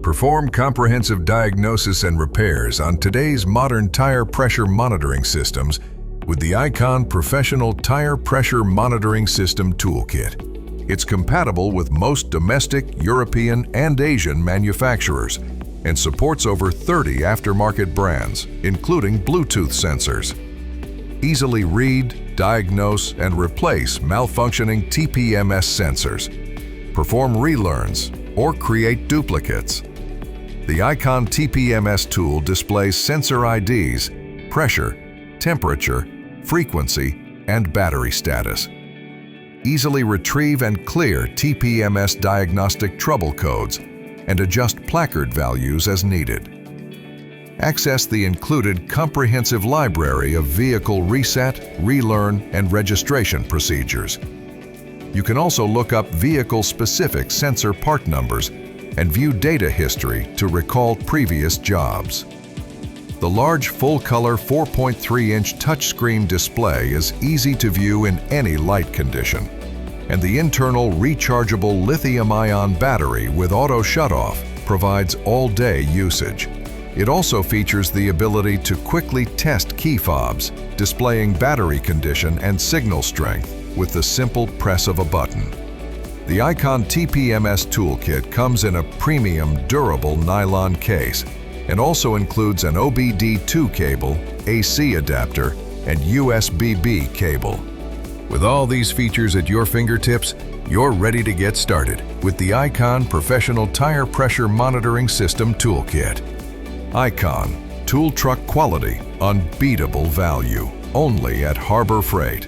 Perform comprehensive diagnosis and repairs on today's modern tire pressure monitoring systems with the Icon Professional Tire Pressure Monitoring System Toolkit. It's compatible with most domestic, European, and Asian manufacturers and supports over 30 aftermarket brands, including Bluetooth sensors. Easily read, diagnose, and replace malfunctioning TPMS sensors. Perform relearns or create duplicates. The Icon TPMS tool displays sensor IDs, pressure, temperature, frequency, and battery status. Easily retrieve and clear TPMS diagnostic trouble codes and adjust placard values as needed. Access the included comprehensive library of vehicle reset, relearn, and registration procedures. You can also look up vehicle-specific sensor part numbers and view data history to recall previous jobs. The large full-color 4.3-inch touchscreen display is easy to view in any light condition, and the internal rechargeable lithium-ion battery with auto shutoff provides all-day usage. It also features the ability to quickly test key fobs, displaying battery condition and signal strength with the simple press of a button. The Icon TPMS toolkit comes in a premium, durable nylon case and also includes an OBD2 cable, AC adapter, and USB-B cable. With all these features at your fingertips, you're ready to get started with the Icon Professional Tire Pressure Monitoring System Toolkit. Icon, tool truck quality, unbeatable value, only at Harbor Freight.